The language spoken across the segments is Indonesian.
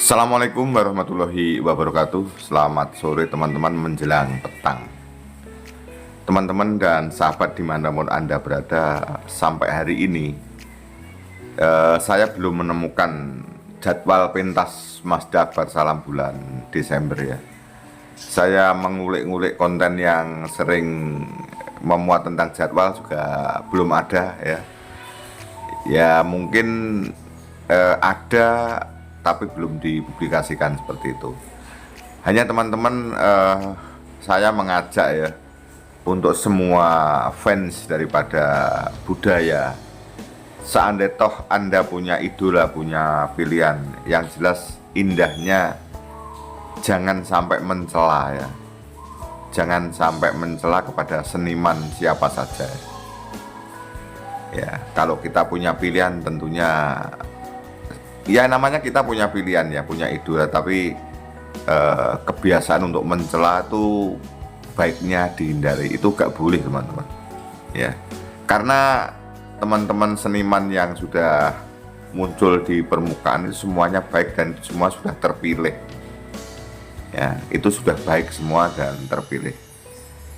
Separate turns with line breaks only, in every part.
Assalamualaikum warahmatullahi wabarakatuh. Selamat sore teman-teman menjelang petang. Teman-teman dan sahabat dimanapun Anda berada, sampai hari ini saya belum menemukan jadwal pentas Mazda Akbar Salam bulan Desember ya. Saya mengulik-ngulik konten yang sering memuat tentang jadwal juga belum ada ya. Ya mungkin ada tapi belum dipublikasikan seperti itu. Hanya teman-teman saya mengajak ya untuk semua fans daripada budaya. Seandainya toh Anda punya idola, punya pilihan, yang jelas indahnya jangan sampai mencela ya. Jangan sampai mencela kepada seniman siapa saja. Ya, kalau kita punya pilihan tentunya ya namanya kita punya pilihan ya, punya idola, tapi kebiasaan untuk mencela itu baiknya dihindari. Itu gak boleh teman-teman ya, karena teman-teman seniman yang sudah muncul di permukaan itu semuanya baik dan semua sudah terpilih ya, itu sudah baik semua dan terpilih.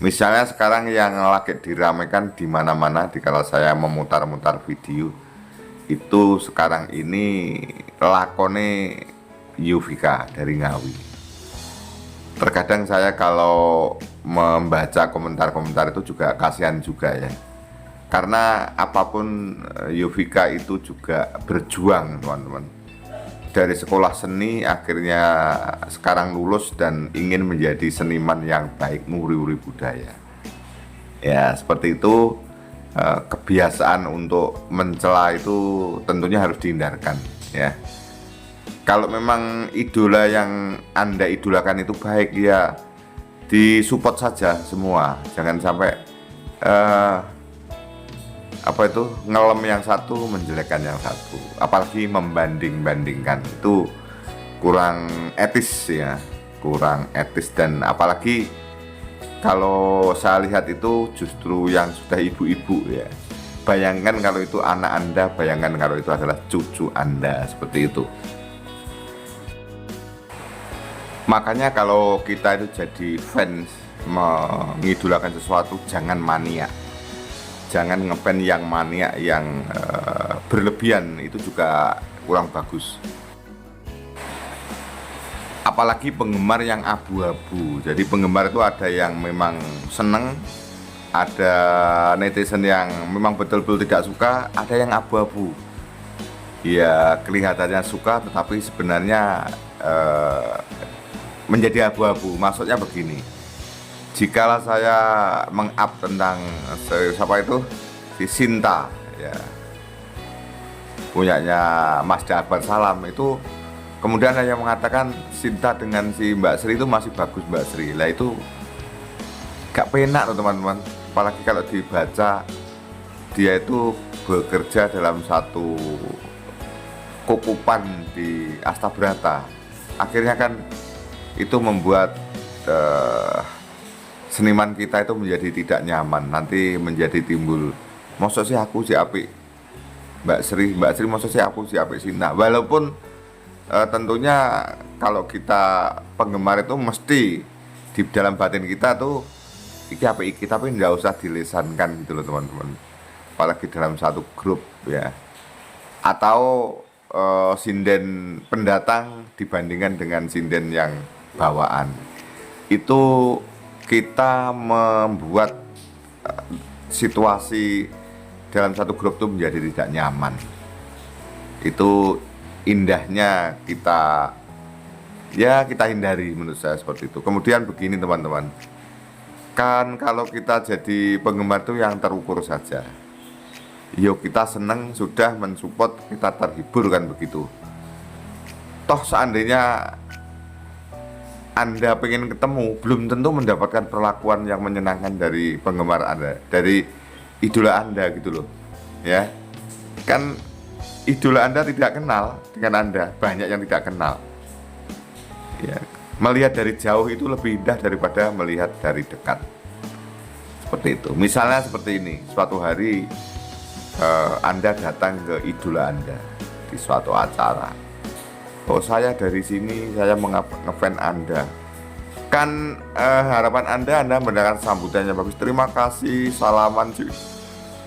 Misalnya sekarang yang lagi diramaikan di mana-mana, di kalau saya memutar-mutar video itu sekarang ini lakone Yovika dari Ngawi. Terkadang saya kalau membaca komentar-komentar itu juga kasihan juga ya, karena apapun Yovika itu juga berjuang teman-teman, dari sekolah seni akhirnya sekarang lulus dan ingin menjadi seniman yang baik, nguri-uri budaya ya, seperti itu. Kebiasaan untuk mencela itu tentunya harus dihindarkan ya. Kalau memang idola yang Anda idolakan itu baik ya, disupport saja semua, jangan sampai ngelem yang satu menjelekkan yang satu, apalagi membanding-bandingkan, itu kurang etis ya, kurang etis. Dan apalagi kalau saya lihat itu justru yang sudah ibu-ibu ya. Bayangkan kalau itu anak Anda, bayangkan kalau itu adalah cucu Anda, seperti itu. Makanya kalau kita itu jadi fans mengidolakan sesuatu, jangan mania. Jangan ngefans yang mania, yang berlebihan, itu juga kurang bagus. Apalagi penggemar yang abu-abu. Jadi penggemar itu ada yang memang seneng, ada netizen yang memang betul-betul tidak suka, ada yang abu-abu. Ya kelihatannya suka tetapi sebenarnya menjadi abu-abu. Maksudnya begini, jikalau saya meng-up tentang siapa itu, si Sinta ya, punyanya Mazda Akbar Salam, itu kemudian ada yang mengatakan Sinta dengan si Mbak Sri itu masih bagus Mbak Sri. Lah itu gak penak loh teman-teman. Apalagi kalau dibaca dia itu bekerja dalam satu kukupan di Astabrata. Akhirnya kan itu membuat seniman kita itu menjadi tidak nyaman. Nanti menjadi timbul, masa sih aku si apik Mbak Sri masa sih aku si apik Sinta. Walaupun tentunya kalau kita penggemar itu mesti di dalam batin kita tuh iki apa iki, tapi nggak usah dilesankan gitu loh teman-teman. Apalagi dalam satu grup ya, atau sinden pendatang dibandingkan dengan sinden yang bawaan, itu kita membuat situasi dalam satu grup itu menjadi tidak nyaman. Itu indahnya kita hindari, menurut saya seperti itu. Kemudian begini teman-teman, kan kalau kita jadi penggemar itu yang terukur saja. Yo kita seneng sudah mensupport, kita terhibur kan begitu. Toh seandainya Anda pengen ketemu, belum tentu mendapatkan perlakuan yang menyenangkan dari penggemar Anda, dari idola Anda gitu loh ya. Kan idola Anda tidak kenal dengan Anda, banyak yang tidak kenal ya. Melihat dari jauh itu lebih indah daripada melihat dari dekat, seperti itu. Misalnya seperti ini, suatu hari Anda datang ke idola Anda di suatu acara, oh saya dari sini, saya ngefans Anda. Kan harapan Anda mendengar sambutannya bagus, terima kasih, salaman sih.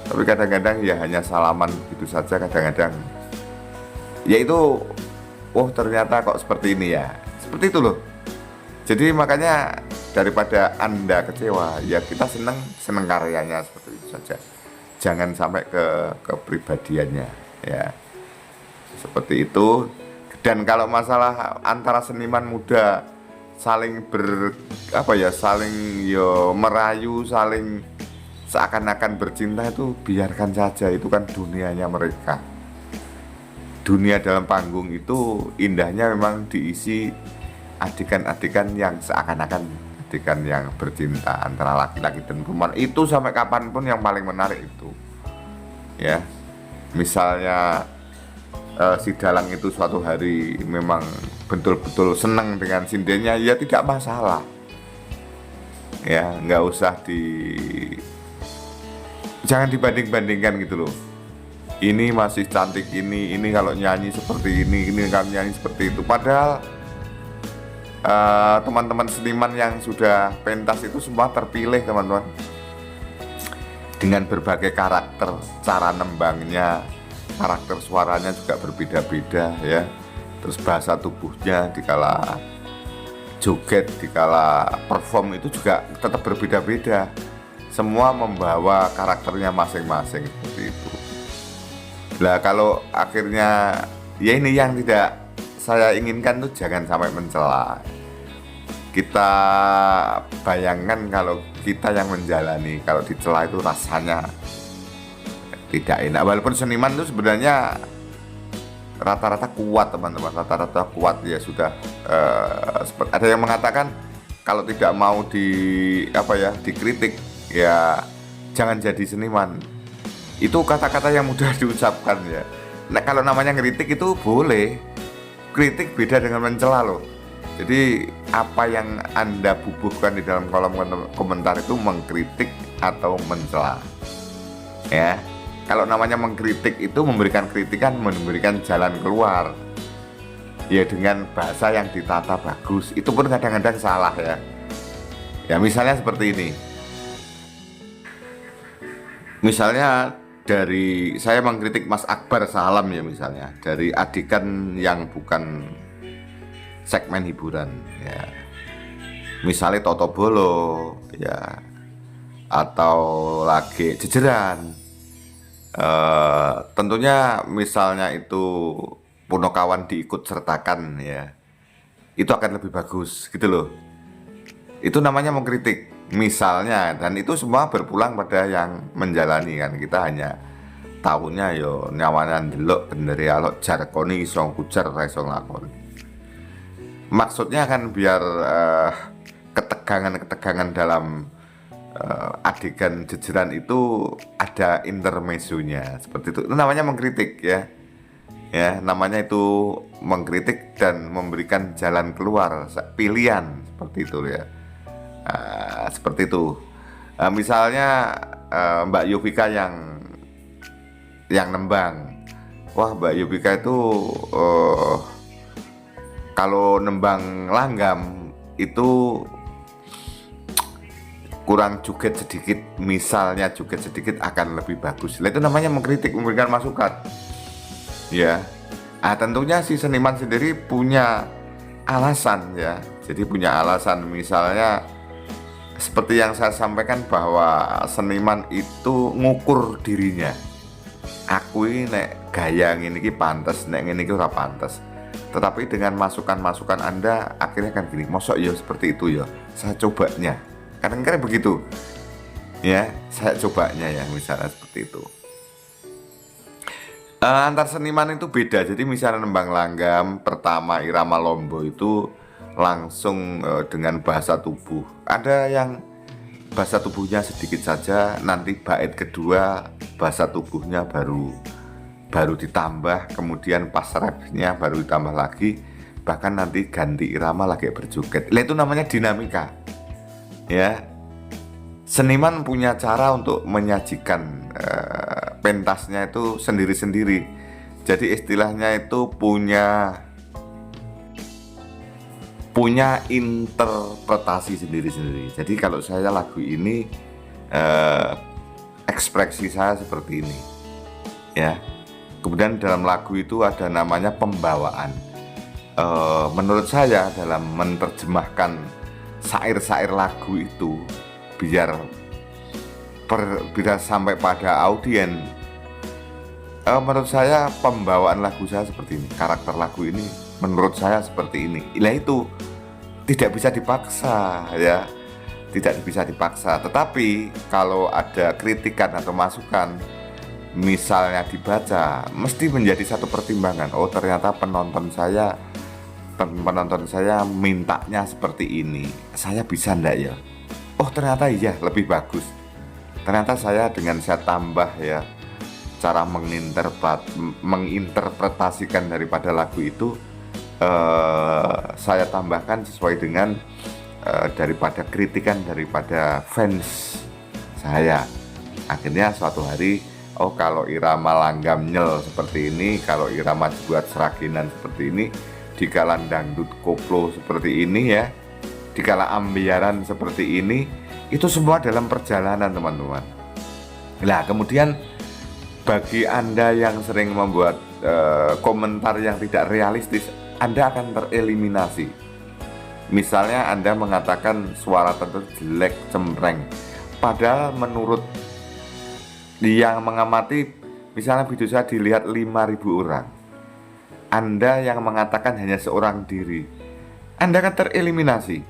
Tapi kadang-kadang ya hanya salaman gitu saja, kadang-kadang ya itu, oh ternyata kok seperti ini ya, seperti itu loh. Jadi makanya daripada Anda kecewa, ya kita seneng karyanya, seperti itu saja. Jangan sampai ke kepribadiannya ya, seperti itu. Dan kalau masalah antara seniman muda saling saling merayu, saling seakan-akan bercinta, itu biarkan saja, itu kan dunianya mereka. Dunia dalam panggung itu indahnya memang diisi adegan-adegan yang seakan-akan adegan yang bercinta antara laki-laki dan perempuan. Itu sampai kapanpun yang paling menarik itu ya. Misalnya si Dalang itu suatu hari memang betul-betul senang dengan sindennya, ya tidak masalah ya, nggak usah jangan dibanding-bandingkan gitu loh. Ini masih cantik, ini kalau nyanyi seperti ini kalau nyanyi seperti itu. Padahal teman-teman seniman yang sudah pentas itu semua terpilih teman-teman, dengan berbagai karakter, cara nembangnya, karakter suaranya juga berbeda-beda ya. Terus bahasa tubuhnya dikala joget, dikala perform itu juga tetap berbeda-beda. Semua membawa karakternya masing-masing seperti itu. Lah kalau akhirnya ya ini yang tidak saya inginkan tuh, jangan sampai mencela. Kita bayangkan kalau kita yang menjalani, kalau dicela itu rasanya tidak enak. Walaupun seniman itu sebenarnya rata-rata kuat teman-teman, rata-rata kuat ya sudah. Ada yang mengatakan kalau tidak mau dikritik ya jangan jadi seniman. Itu kata-kata yang mudah diucapkan ya. Nah kalau namanya ngeritik itu boleh, kritik beda dengan mencela loh. Jadi apa yang Anda bubuhkan di dalam kolom komentar itu mengkritik atau mencela ya. Kalau namanya mengkritik itu memberikan kritikan, memberikan jalan keluar ya, dengan bahasa yang ditata bagus. Itu pun kadang-kadang salah ya. Ya misalnya seperti ini. Misalnya dari saya mengkritik Mas Akbar Salam ya, misalnya dari adegan yang bukan segmen hiburan ya. Misalnya Toto Bolo ya, atau lagi Jejeran. Tentunya misalnya itu Punokawan diikut sertakan ya, itu akan lebih bagus gitu loh. Itu namanya mengkritik misalnya, dan itu semua berpulang pada yang menjalani kan. Kita hanya tahunya yo nyawana ndelok gendere alok jarkoni iso kujar ra iso nglakoni. Maksudnya kan biar ketegangan dalam adegan Jejeran itu ada intermezzonya seperti itu. Itu namanya mengkritik ya. Ya, namanya itu mengkritik dan memberikan jalan keluar, pilihan seperti itu ya. Seperti itu. Misalnya Mbak Yovika yang nembang. Wah, Mbak Yovika itu kalau nembang langgam itu kurang joget sedikit, misalnya joget sedikit akan lebih bagus. Itu namanya mengkritik, memberikan masukan ya. Tentunya si seniman sendiri punya alasan ya. Jadi punya alasan, misalnya seperti yang saya sampaikan bahwa seniman itu ngukur dirinya. Aku ini nek gaya ngene iki pantes, nek ngene iki ora pantes. Tetapi dengan masukan-masukan Anda akhirnya kan gini, mosok ya seperti itu ya, saya cobanya. Kadang-kadang begitu ya, saya cobanya ya, misalnya seperti itu. Antar seniman itu beda. Jadi misalnya nembang langgam pertama irama lombo itu langsung dengan bahasa tubuh. Ada yang bahasa tubuhnya sedikit saja, nanti bait kedua bahasa tubuhnya baru ditambah, kemudian pas refnya baru ditambah lagi, bahkan nanti ganti irama lagi berjoget. Itu namanya dinamika. Ya, seniman punya cara untuk menyajikan pentasnya itu sendiri-sendiri. Jadi istilahnya itu punya punya interpretasi sendiri-sendiri. Jadi kalau saya lagu ini eh, ekspresi saya seperti ini, ya. Kemudian dalam lagu itu ada namanya pembawaan. Menurut saya dalam menerjemahkan syair-syair lagu itu biar sampai pada audien, menurut saya pembawaan lagu saya seperti ini, karakter lagu ini menurut saya seperti ini. Itu tidak bisa dipaksa, ya, tidak bisa dipaksa. Tetapi kalau ada kritikan atau masukan, misalnya dibaca, mesti menjadi satu pertimbangan. Oh, ternyata penonton saya mintanya seperti ini, saya bisa enggak ya? Oh, ternyata iya, lebih bagus. Ternyata saya dengan saya tambah, ya, cara menginterpretasikan daripada lagu itu, saya tambahkan sesuai dengan daripada kritikan daripada fans saya. Akhirnya suatu hari, oh, kalau irama langgam nyel seperti ini, kalau irama buat seraginan seperti ini, dikala dangdut koplo seperti ini, ya, dikala ambiaran seperti ini, itu semua dalam perjalanan, teman-teman. Nah, kemudian bagi Anda yang sering membuat komentar yang tidak realistis, Anda akan tereliminasi. Misalnya Anda mengatakan suara tertentu jelek, cempreng, padahal menurut yang mengamati, misalnya video saya dilihat 5.000 orang, Anda yang mengatakan hanya seorang diri, Anda akan tereliminasi.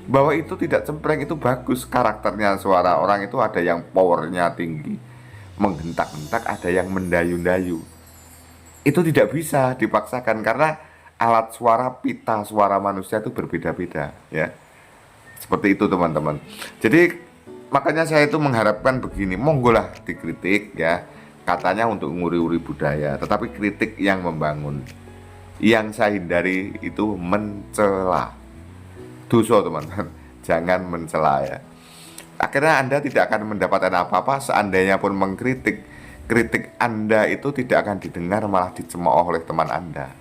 Bahwa itu tidak cempreng, itu bagus karakternya. Suara orang itu ada yang powernya tinggi, menggentak-gentak, ada yang mendayu-dayu. Itu tidak bisa dipaksakan karena alat suara, pita suara manusia itu berbeda-beda, ya. Seperti itu, teman-teman. Jadi makanya saya itu mengharapkan begini, monggolah dikritik, ya, katanya untuk nguri-uri budaya, tetapi kritik yang membangun. Yang saya hindari itu mencela. Dosa, teman-teman, jangan mencela, ya. Akhirnya Anda tidak akan mendapatkan apa-apa. Seandainya pun mengkritik, kritik Anda itu tidak akan didengar, malah dicemooh oleh teman Anda,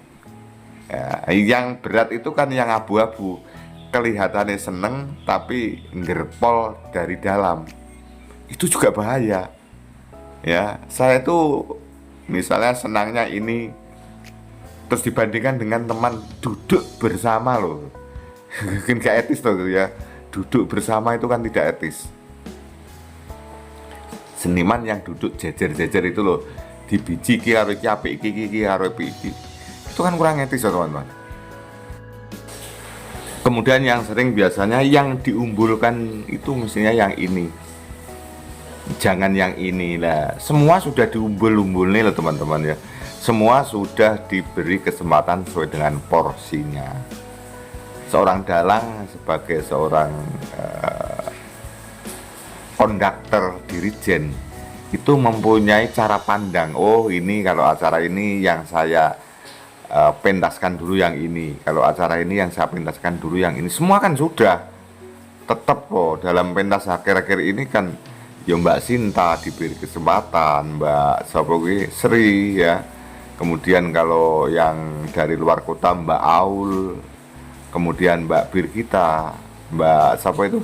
ya. Yang berat itu kan yang abu-abu, kelihatannya seneng tapi ngerpol dari dalam, itu juga bahaya, ya. Saya itu misalnya senangnya ini, terus dibandingkan dengan teman duduk bersama loh, mungkin gak etis loh, ya. Duduk bersama itu kan tidak etis. Seniman yang duduk jejer-jejer itu loh, dibiji ki karo iki apik iki karo iki, itu kan kurang etis, ya, teman-teman. Kemudian yang sering biasanya yang diunggulkan itu mestinya yang ini, jangan yang ini lah. Semua sudah diumbul-umbul nih loh, teman-teman, ya. Semua sudah diberi kesempatan sesuai dengan porsinya. Seorang dalang sebagai seorang konduktor, dirijen, itu mempunyai cara pandang. Oh, ini kalau acara ini yang saya pentaskan dulu yang ini, kalau acara ini yang saya pentaskan dulu yang ini. Semua kan sudah tetap kok dalam pentas akhir-akhir ini kan, ya, Mbak Sinta diberi kesempatan, Mbak Sopogi Sri, ya. Kemudian kalau yang dari luar kota Mbak Aul, kemudian Mbak Birgita, Mbak siapa itu,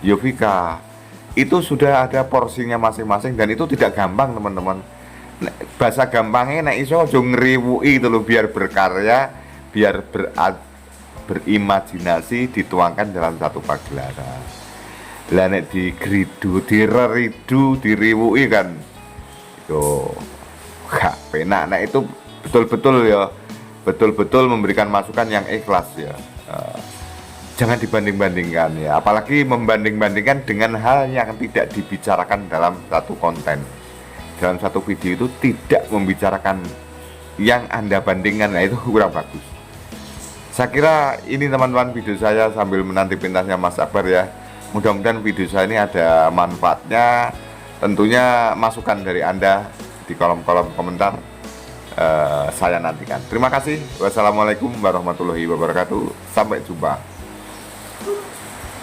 Yovika, itu sudah ada porsinya masing-masing, dan itu tidak gampang, teman-teman. Bahasa gampangnya nek iso aja ngriwuki itu loh, biar berkarya, biar berimajinasi dituangkan dalam satu pagelaran. Lah nek digridu, direridu, diriwuki kan yo gak penak. Nah, itu betul-betul, ya, betul-betul memberikan masukan yang ikhlas, ya. Jangan dibanding-bandingkan, ya, apalagi membanding-bandingkan dengan hal yang tidak dibicarakan dalam satu konten. Dalam satu video itu tidak membicarakan yang Anda bandingkan, nah itu kurang bagus. Saya kira ini, teman-teman, video saya sambil menanti pentasnya Mas Akbar, ya. Mudah-mudahan video saya ini ada manfaatnya. Tentunya masukan dari Anda di kolom-kolom komentar saya nantikan. Terima kasih. Wassalamualaikum warahmatullahi wabarakatuh. Sampai jumpa.